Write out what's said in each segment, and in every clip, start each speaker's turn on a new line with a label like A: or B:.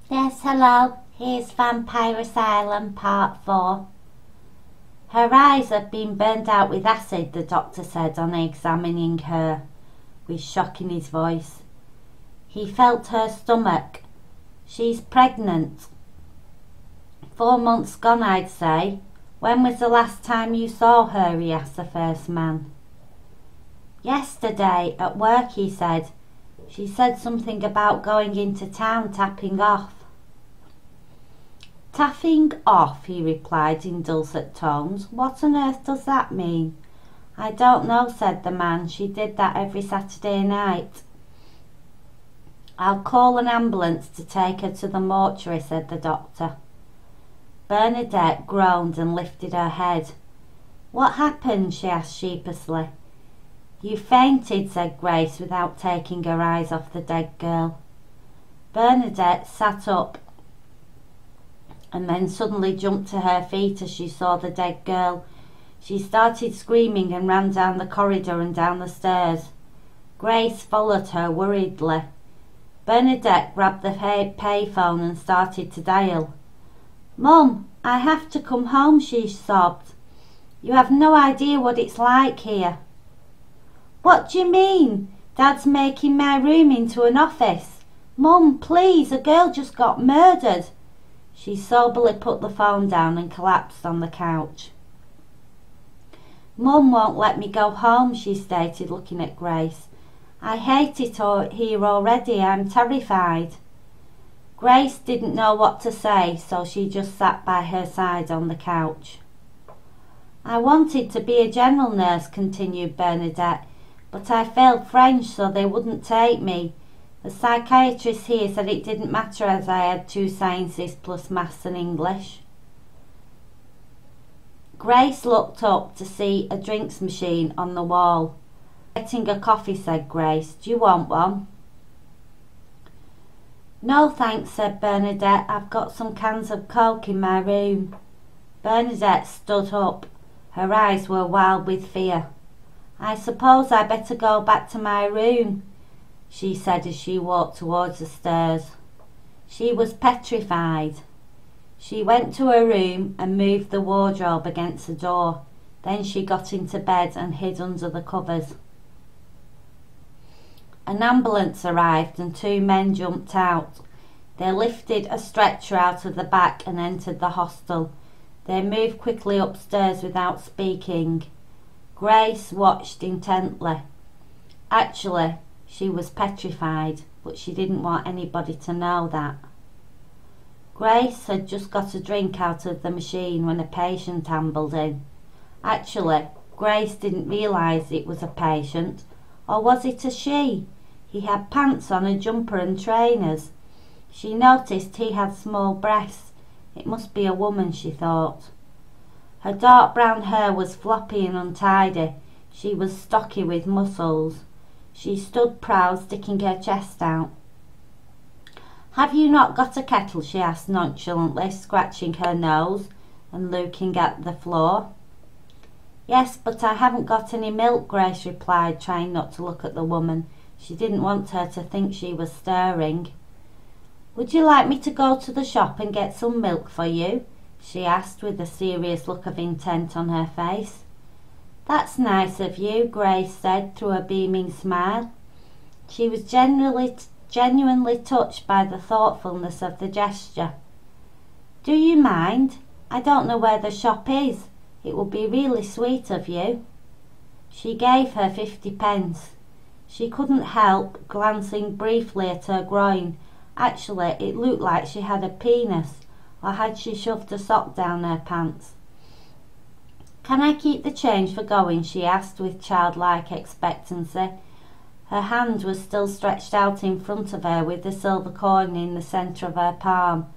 A: Yes, hello. Here's Vampire Asylum Part 4. Her eyes have been burned out with acid, the doctor said on examining her, with shock in his voice. He felt her stomach. She's pregnant. 4 months gone, I'd say. When was the last time you saw her? He asked the first man. Yesterday, at work, he said. She said something about going into town tapping off. Tapping off, he replied in dulcet tones. What on earth does that mean? I don't know, said the man. She did that every Saturday night. I'll call an ambulance to take her to the mortuary, said the doctor. Bernadette groaned and lifted her head. What happened? She asked sheepishly. You fainted, said Grace without taking her eyes off the dead girl. Bernadette sat up and then suddenly jumped to her feet as she saw the dead girl. She started screaming and ran down the corridor and down the stairs. Grace followed her worriedly. Bernadette grabbed the payphone and started to dial. Mum, I have to come home, she sobbed. You have no idea what it's like here. What do you mean? Dad's making my room into an office. Mum, please, a girl just got murdered. She soberly put the phone down and collapsed on the couch. Mum won't let me go home, she stated, looking at Grace. I hate it here already. I'm terrified. Grace didn't know what to say, so she just sat by her side on the couch. I wanted to be a general nurse, continued Bernadette, but I failed French, so they wouldn't take me. The psychiatrist here said it didn't matter as I had 2 sciences plus maths and English. Grace looked up to see a drinks machine on the wall. Getting a coffee, said Grace. Do you want one? No thanks, said Bernadette. I've got some cans of Coke in my room. Bernadette stood up. Her eyes were wild with fear. I suppose I better go back to my room, she said as she walked towards the stairs. She was petrified. She went to her room and moved the wardrobe against the door. Then she got into bed and hid under the covers. An ambulance arrived and 2 men jumped out. They lifted a stretcher out of the back and entered the hostel. They moved quickly upstairs without speaking. Grace watched intently. Actually, she was petrified, but she didn't want anybody to know that. Grace had just got a drink out of the machine when a patient ambled in. Actually, Grace didn't realise it was a patient, or was it a she? He had pants on, a jumper and trainers. She noticed he had small breasts. It must be a woman, she thought. Her dark brown hair was floppy and untidy. She was stocky with muscles. She stood proud, sticking her chest out. Have you not got a kettle? She asked nonchalantly, scratching her nose and looking at the floor. Yes, but I haven't got any milk, Grace replied, trying not to look at the woman. She didn't want her to think she was stirring. Would you like me to go to the shop and get some milk for you? She asked with a serious look of intent on her face. That's nice of you, Grace said through a beaming smile. She was genuinely touched by the thoughtfulness of the gesture. Do you mind? I don't know where the shop is. It would be really sweet of you. She gave her 50 pence. She couldn't help glancing briefly at her groin. Actually, it looked like she had a penis, or had she shoved a sock down her pants? Can I keep the change for going? She asked with childlike expectancy. Her hand was still stretched out in front of her with the silver coin in the centre of her palm.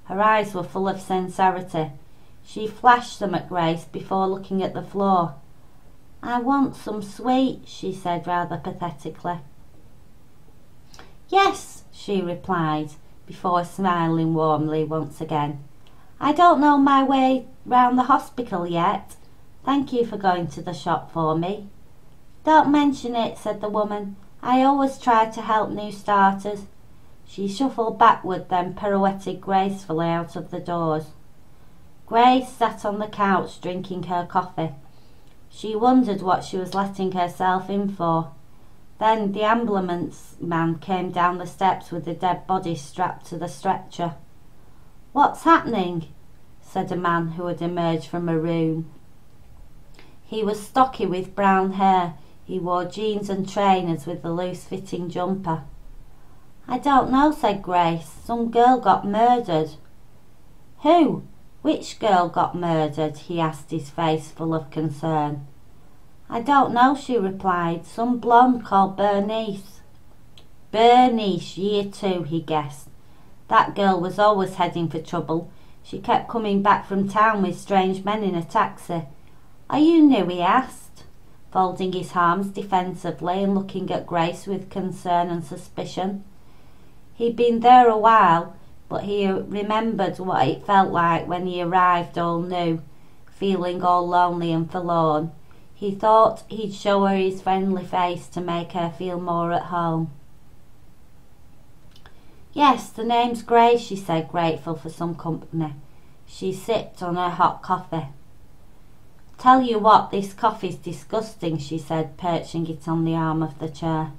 A: Her eyes were full of sincerity. She flashed them at Grace before looking at the floor. I want some sweets, she said rather pathetically. Yes, she replied, before smiling warmly once again. I don't know my way round the hospital yet. Thank you for going to the shop for me. Don't mention it, said the woman. I always try to help new starters. She shuffled backward, then pirouetted gracefully out of the doors. Grace sat on the couch drinking her coffee. She wondered what she was letting herself in for. Then the ambulance man came down the steps with the dead body strapped to the stretcher. "What's happening?" said a man who had emerged from a room. He was stocky with brown hair. He wore jeans and trainers with a loose-fitting jumper. "I don't know," said Grace. "Some girl got murdered." "Who? Which girl got murdered?" he asked, his face full of concern. "I don't know," she replied. "Some blonde called Bernice." "Bernice, year 2, he guessed. That girl was always heading for trouble. She kept coming back from town with strange men in a taxi. "Are you new?" he asked, folding his arms defensively and looking at Grace with concern and suspicion. He'd been there a while, but he remembered what it felt like when he arrived all new, feeling all lonely and forlorn. He thought he'd show her his friendly face to make her feel more at home. "Yes, the name's Grace," she said, grateful for some company. She sipped on her hot coffee. "Tell you what, this coffee's disgusting," she said, perching it on the arm of the chair.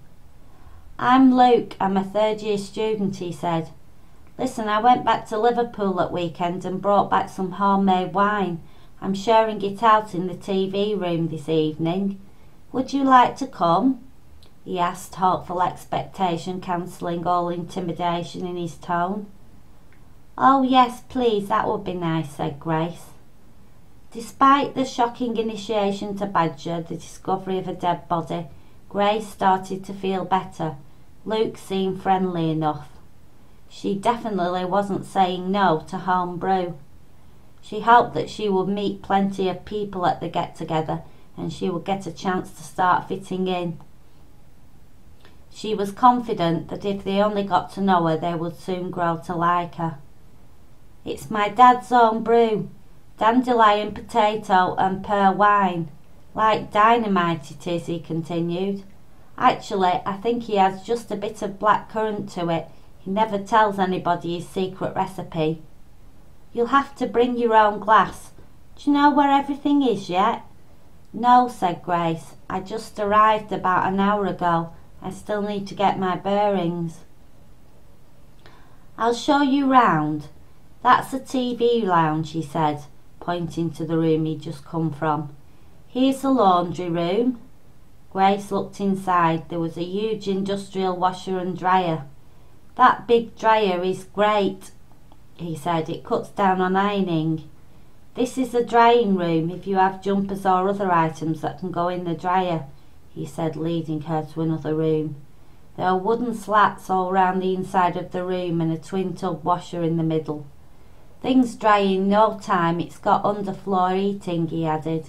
A: "I'm Luke. I'm a third-year student," he said. "Listen, I went back to Liverpool at weekend and brought back some homemade wine. I'm sharing it out in the TV room this evening. Would you like to come?" he asked, hopeful expectation cancelling all intimidation in his tone. "Oh yes, please, that would be nice," said Grace. Despite the shocking initiation to Badger, the discovery of a dead body, Grace started to feel better. Luke seemed friendly enough. She definitely wasn't saying no to home brew. She hoped that she would meet plenty of people at the get-together and she would get a chance to start fitting in. She was confident that if they only got to know her, they would soon grow to like her. "It's my dad's own brew. Dandelion, potato and pear wine. Like dynamite it is," he continued. "Actually, I think he adds just a bit of black currant to it. He never tells anybody his secret recipe." "You'll have to bring your own glass. Do you know where everything is yet?" "No," said Grace. "I just arrived about an hour ago. I still need to get my bearings." "I'll show you round. That's a TV lounge," he said, pointing to the room he'd just come from. "Here's the laundry room." Grace looked inside. There was a huge industrial washer and dryer. "That big dryer is great," he said. "It cuts down on ironing." "This is the drying room if you have jumpers or other items that can go in the dryer," he said, leading her to another room. There were wooden slats all round the inside of the room and a twin tub washer in the middle. "Things dry in no time. It's got underfloor heating," he added.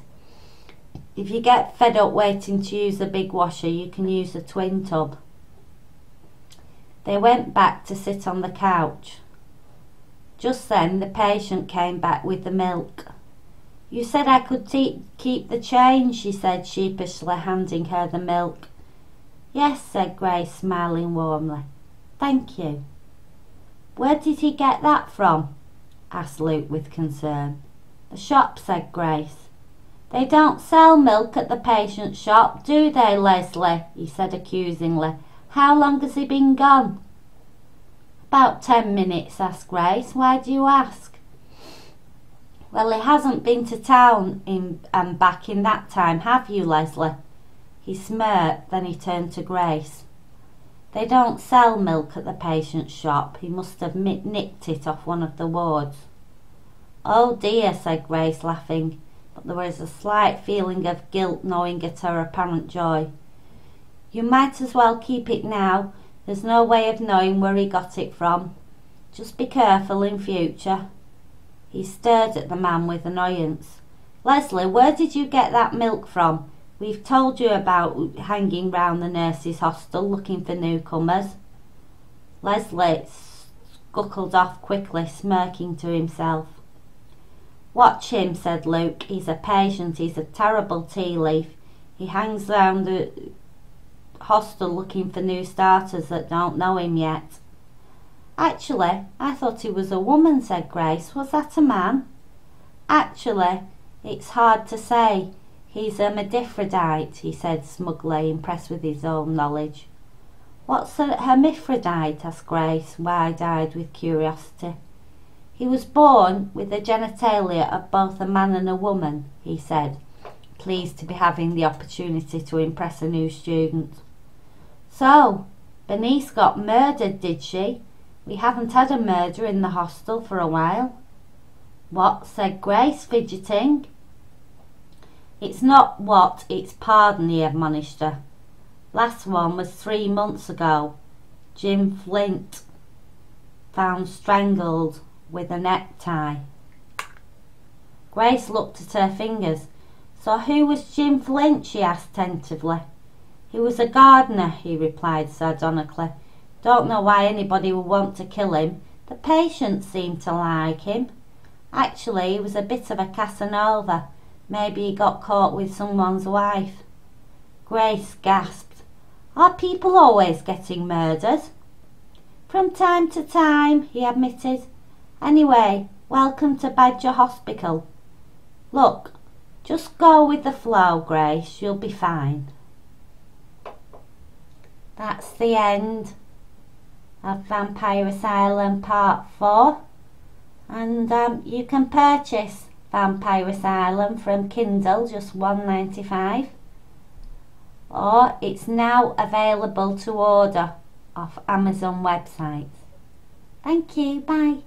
A: "If you get fed up waiting to use the big washer, you can use the twin tub." They went back to sit on the couch. Just then the patient came back with the milk. "You said I could keep the change," she said, sheepishly handing her the milk. "Yes," said Grace, smiling warmly. "Thank you." "Where did he get that from?" asked Luke with concern. "The shop," said Grace. "They don't sell milk at the patient's shop, do they, Leslie?" he said accusingly. "How long has he been gone?" "About 10 minutes, asked Grace. "Why do you ask?" "Well, he hasn't been to town and back in that time, have you, Leslie?" He smirked, then he turned to Grace. "They don't sell milk at the patient's shop. He must have nicked it off one of the wards." "Oh dear," said Grace, laughing, but there was a slight feeling of guilt gnawing at her apparent joy. "You might as well keep it now. There's no way of knowing where he got it from. Just be careful in future." He stared at the man with annoyance. "Leslie, where did you get that milk from? We've told you about hanging round the nurses' hostel looking for newcomers." Leslie scuckled off quickly, smirking to himself. "Watch him," said Luke. "He's a patient. He's a terrible tea leaf. He hangs round the hostel looking for new starters that don't know him yet." Actually, I thought he was a woman, said Grace. Was that a man? Actually, it's hard to say. He's a hermaphrodite, he said smugly, impressed with his own knowledge. What's a hermaphrodite? Asked Grace, wide-eyed with curiosity. He was born with the genitalia of both a man and a woman, he said, pleased to be having the opportunity to impress a new student. So, Bernice got murdered, did she? We haven't had a murder in the hostel for a while. What? Said Grace, fidgeting. It's not what, it's pardon, he admonished her. Last one was 3 months ago. Jim Flint, found strangled with a necktie. Grace looked at her fingers. So who was Jim Flint? She asked tentatively. He was a gardener, he replied sardonically. Don't know why anybody would want to kill him. The patients seemed to like him. Actually, he was a bit of a Casanova. Maybe he got caught with someone's wife. Grace gasped. Are people always getting murdered? From time to time, he admitted. Anyway, welcome to Badger Hospital. Look, just go with the flow, Grace. You'll be fine. That's the end of Vampire Asylum Part 4. And you can purchase Vampire Asylum from Kindle, just $1.95. Or it's now available to order off Amazon websites. Thank you, bye.